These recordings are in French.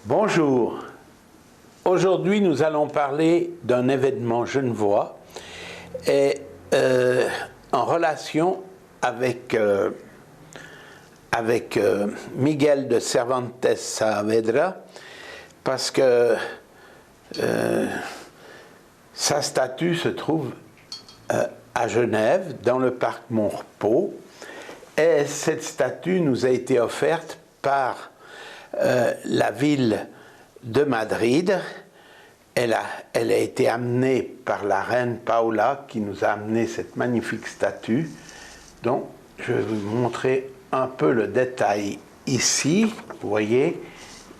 Bonjour. Aujourd'hui, nous allons parler d'un événement genevois et en relation avec Miguel de Cervantes Saavedra, parce que sa statue se trouve à Genève, dans le parc Montrepot, et cette statue nous a été offerte par la ville de Madrid. Elle a été amenée par la reine Paola qui nous a amené cette magnifique statue. Donc, je vais vous montrer un peu le détail ici. Vous voyez,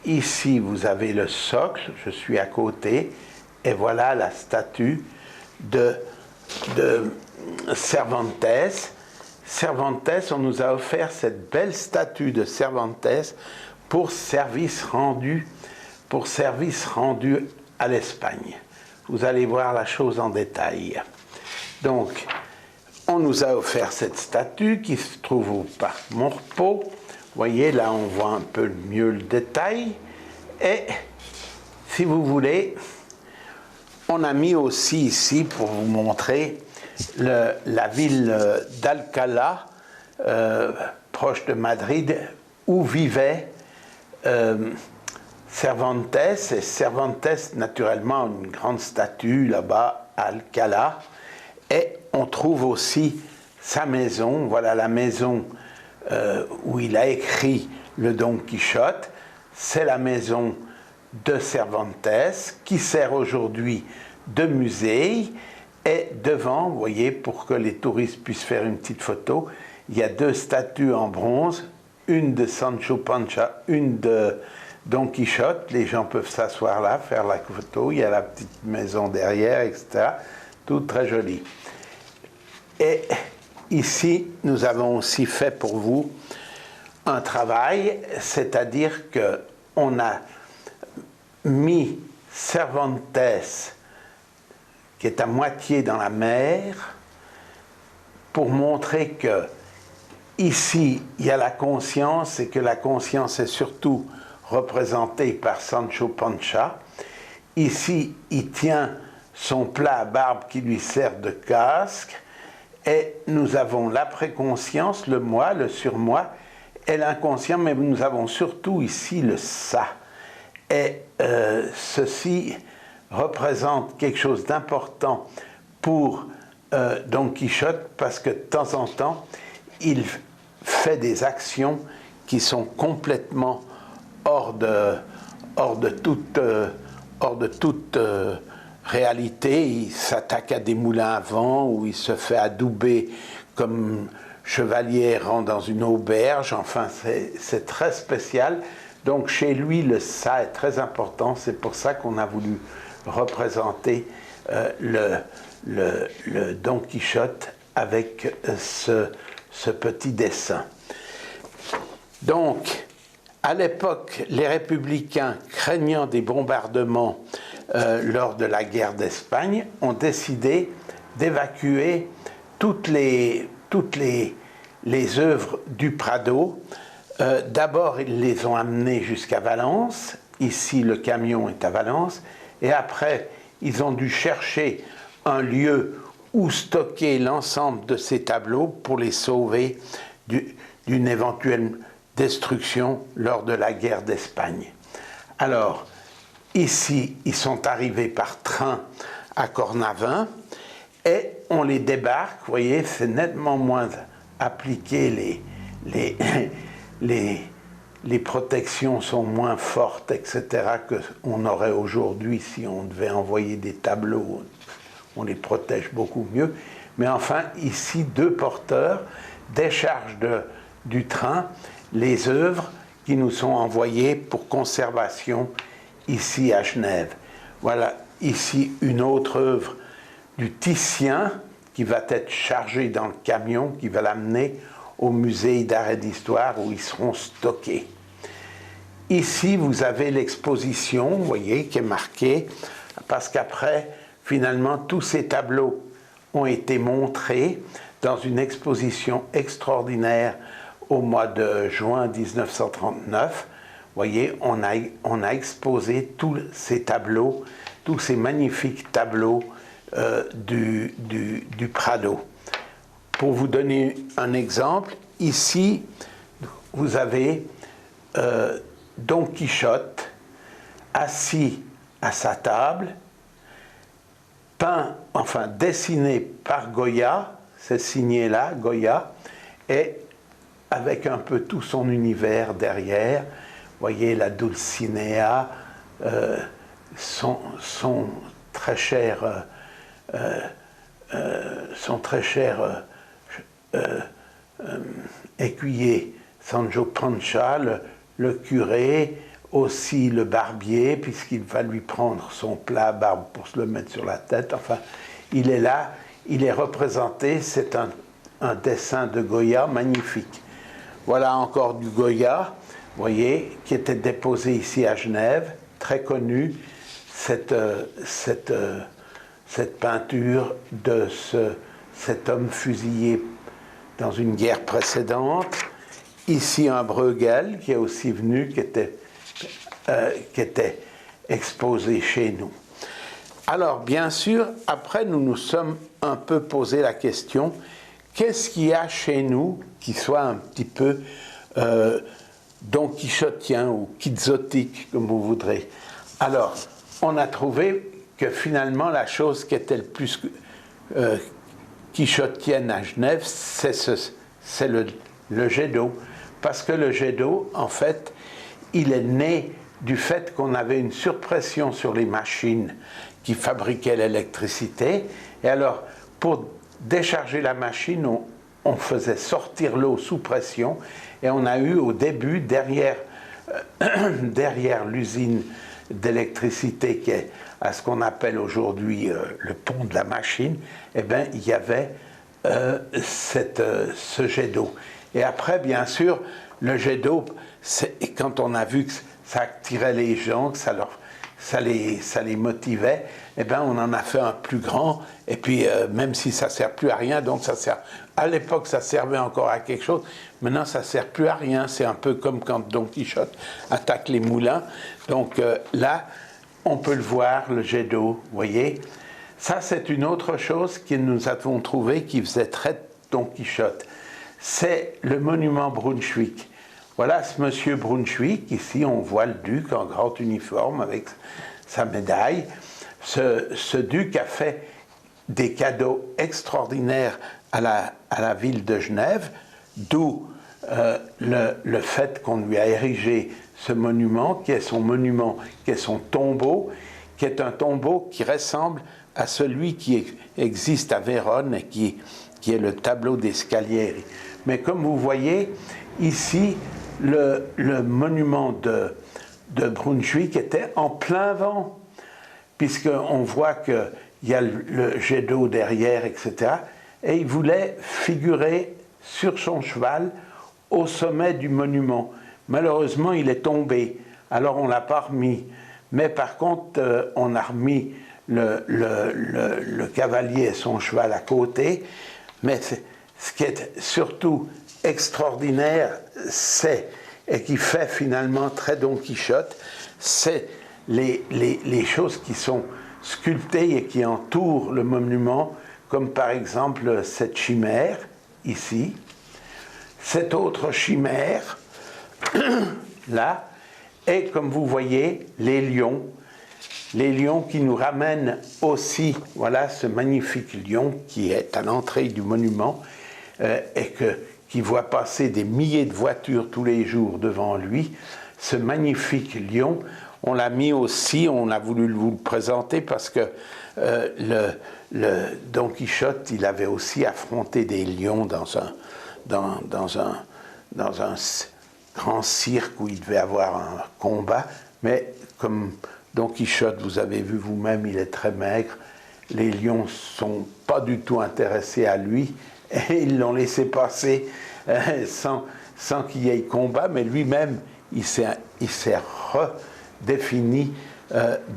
ici vous avez le socle, je suis à côté, et voilà la statue de Cervantes. Cervantes, on nous a offert cette belle statue de Cervantes pour service rendu à l'Espagne. Vous allez voir la chose en détail. Donc, on nous a offert cette statue qui se trouve au parc Montrepot. Vous voyez, là, on voit un peu mieux le détail. Et, si vous voulez, on a mis aussi ici, pour vous montrer, la ville d'Alcalá, proche de Madrid, où vivait Cervantes. Et Cervantes, naturellement, une grande statue là-bas à Alcalá. Et on trouve aussi sa maison. Voilà la maison où il a écrit le Don Quichotte. C'est la maison de Cervantes qui sert aujourd'hui de musée. Et devant, vous voyez, pour que les touristes puissent faire une petite photo, il y a deux statues en bronze, une de Sancho Panza, une de Don Quichotte. Les gens peuvent s'asseoir là, faire la photo. Il y a la petite maison derrière, etc. Tout très joli. Et ici, nous avons aussi fait pour vous un travail, c'est-à-dire qu'on a mis Cervantes, qui est à moitié dans la mer, pour montrer que ici, il y a la conscience, et que la conscience est surtout représentée par Sancho Panza. Ici, il tient son plat à barbe qui lui sert de casque, et nous avons la préconscience, le moi, le surmoi, et l'inconscient, mais nous avons surtout ici le ça. Et ceci représente quelque chose d'important pour Don Quichotte, parce que de temps en temps, il fait des actions qui sont complètement hors de toute réalité. Il s'attaque à des moulins à vent, ou il se fait adouber comme chevalier errant dans une auberge. Enfin, c'est très spécial. Donc chez lui, le ça est très important. C'est pour ça qu'on a voulu représenter le Don Quichotte avec ce petit dessin. Donc, à l'époque, les républicains, craignant des bombardements lors de la guerre d'Espagne, ont décidé d'évacuer toutes les œuvres du Prado. D'abord, ils les ont amenées jusqu'à Valence. Ici, le camion est à Valence. Et après, ils ont dû chercher un lieu où stocker l'ensemble de ces tableaux pour les sauver d'une éventuelle destruction lors de la guerre d'Espagne. Alors, ici, ils sont arrivés par train à Cornavin et on les débarque. Vous voyez, c'est nettement moins appliqué, les protections sont moins fortes, etc., qu'on aurait aujourd'hui si on devait envoyer des tableaux. On les protège beaucoup mieux. Mais enfin, ici, deux porteurs déchargent du train les œuvres qui nous sont envoyées pour conservation ici à Genève. Voilà ici une autre œuvre du Titien qui va être chargée dans le camion, qui va l'amener au musée d'art et d'histoire où ils seront stockés. Ici, vous avez l'exposition, vous voyez, qui est marquée, parce qu'après, finalement, tous ces tableaux ont été montrés dans une exposition extraordinaire au mois de juin 1939. voyez, on a exposé tous ces tableaux, tous ces magnifiques tableaux du Prado. Pour vous donner un exemple, ici, vous avez Don Quichotte assis à sa table, peint, enfin dessiné par Goya, c'est signé là, Goya, et avec un peu tout son univers derrière. Vous voyez la Dulcinea, son très cher écuyer Sancho Panza, le curé, aussi le barbier, puisqu'il va lui prendre son plat à barbe pour se le mettre sur la tête. Enfin, il est là, il est représenté, c'est un dessin de Goya magnifique. Voilà encore du Goya, vous voyez, qui était déposé ici à Genève, très connu, cette peinture de cet homme fusillé dans une guerre précédente. Ici un Bruegel qui est aussi venu, qui était exposé chez nous. Alors bien sûr, après nous nous sommes un peu posé la question, qu'est-ce qu'il y a chez nous qui soit un petit peu Don Quichotien ou quixotique, comme vous voudrez. Alors, on a trouvé que finalement la chose qui était le plus quichotienne à Genève, c'est le jet d'eau. Parce que le jet d'eau, en fait, il est né du fait qu'on avait une surpression sur les machines qui fabriquaient l'électricité. Et alors, pour décharger la machine, on faisait sortir l'eau sous pression. Et on a eu au début, derrière l'usine d'électricité qui est à ce qu'on appelle aujourd'hui le pont de la machine, eh bien, il y avait ce jet d'eau. Et après, bien sûr, le jet d'eau, quand on a vu que ça attirait les gens, que ça les motivait, eh bien, on en a fait un plus grand. Et puis, même si ça ne sert plus à rien, donc ça sert. À l'époque, ça servait encore à quelque chose. Maintenant, ça ne sert plus à rien. C'est un peu comme quand Don Quichotte attaque les moulins. Donc là, on peut le voir, le jet d'eau, vous voyez. Ça, c'est une autre chose que nous avons trouvé qui faisait très Don Quichotte. C'est le monument Brunswick. Voilà ce monsieur Brunswick. Ici, on voit le duc en grand uniforme avec sa médaille. Ce duc a fait des cadeaux extraordinaires à la ville de Genève, d'où le fait qu'on lui a érigé ce monument, qui est son monument, qui est son tombeau, qui est un tombeau qui ressemble à celui qui existe à Vérone et qui est le tableau des Scaglieri. Mais comme vous voyez, ici, le monument de Brunswick était en plein vent, puisqu'on voit qu'il y a le jet d'eau derrière, etc. Et il voulait figurer sur son cheval au sommet du monument. Malheureusement, il est tombé, alors on ne l'a pas remis. Mais par contre, on a remis le cavalier et son cheval à côté. Mais ce qui est surtout extraordinaire, et qui fait finalement très Don Quichotte, c'est les choses qui sont sculptées et qui entourent le monument, comme par exemple cette chimère, ici, cette autre chimère, là, et comme vous voyez, les lions qui nous ramènent aussi, voilà ce magnifique lion qui est à l'entrée du monument et qui voit passer des milliers de voitures tous les jours devant lui. Ce magnifique lion, on l'a mis aussi, on a voulu vous le présenter parce que Don Quichotte, il avait aussi affronté des lions dans un grand cirque où il devait avoir un combat, mais comme Don Quichotte, vous avez vu vous-même, il est très maigre, les lions ne sont pas du tout intéressés à lui, et ils l'ont laissé passer sans qu'il y ait combat, mais lui-même, il s'est redéfini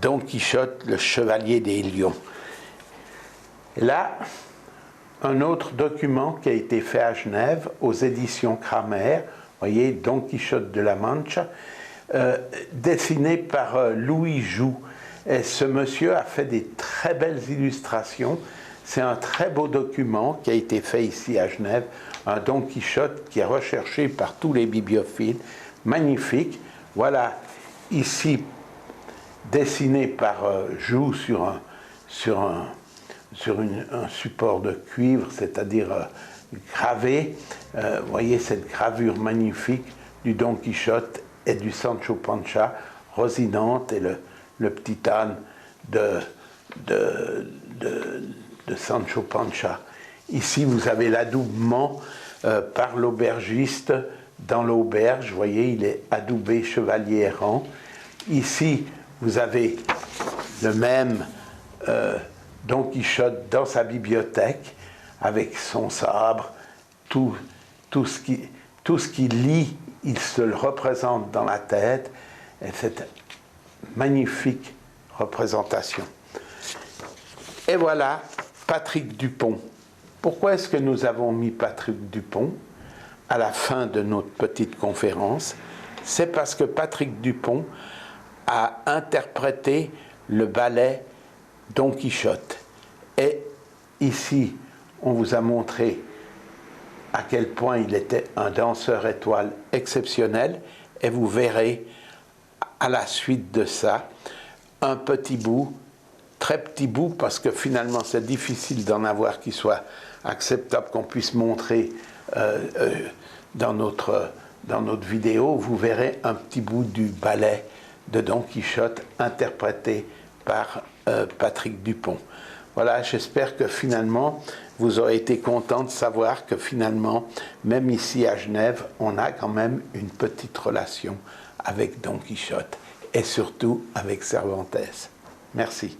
Don Quichotte, le chevalier des lions. Là, un autre document qui a été fait à Genève, aux éditions Kramer, vous voyez, Don Quichotte de la Mancha, dessiné par Louis Joux. Et ce monsieur a fait des très belles illustrations. C'est un très beau document qui a été fait ici à Genève, un Don Quichotte qui est recherché par tous les bibliophiles, magnifique. Voilà, ici, dessiné par Joux sur un support de cuivre, c'est-à-dire gravé. Vous voyez cette gravure magnifique du Don Quichotte et du Sancho Panza, Rosinante et le petit âne de Sancho Panza. Ici, vous avez l'adoubement par l'aubergiste dans l'auberge. Vous voyez, il est adoubé chevalier errant. Ici, vous avez le même Don Quichotte dans sa bibliothèque, avec son sabre, tout ce qui lit, il se le représente dans la tête, et cette magnifique représentation. Et voilà Patrick Dupont. Pourquoi est-ce que nous avons mis Patrick Dupont à la fin de notre petite conférence? C'est parce que Patrick Dupont a interprété le ballet Don Quichotte. Et ici, on vous a montré à quel point il était un danseur étoile exceptionnel, et vous verrez à la suite de ça un petit bout, très petit bout, parce que finalement c'est difficile d'en avoir qui soit acceptable, qu'on puisse montrer dans notre vidéo. Vous verrez un petit bout du ballet de Don Quichotte interprété par Patrick Dupont. Voilà, j'espère que finalement vous aurez été content de savoir que finalement, même ici à Genève, on a quand même une petite relation avec Don Quichotte et surtout avec Cervantes. Merci.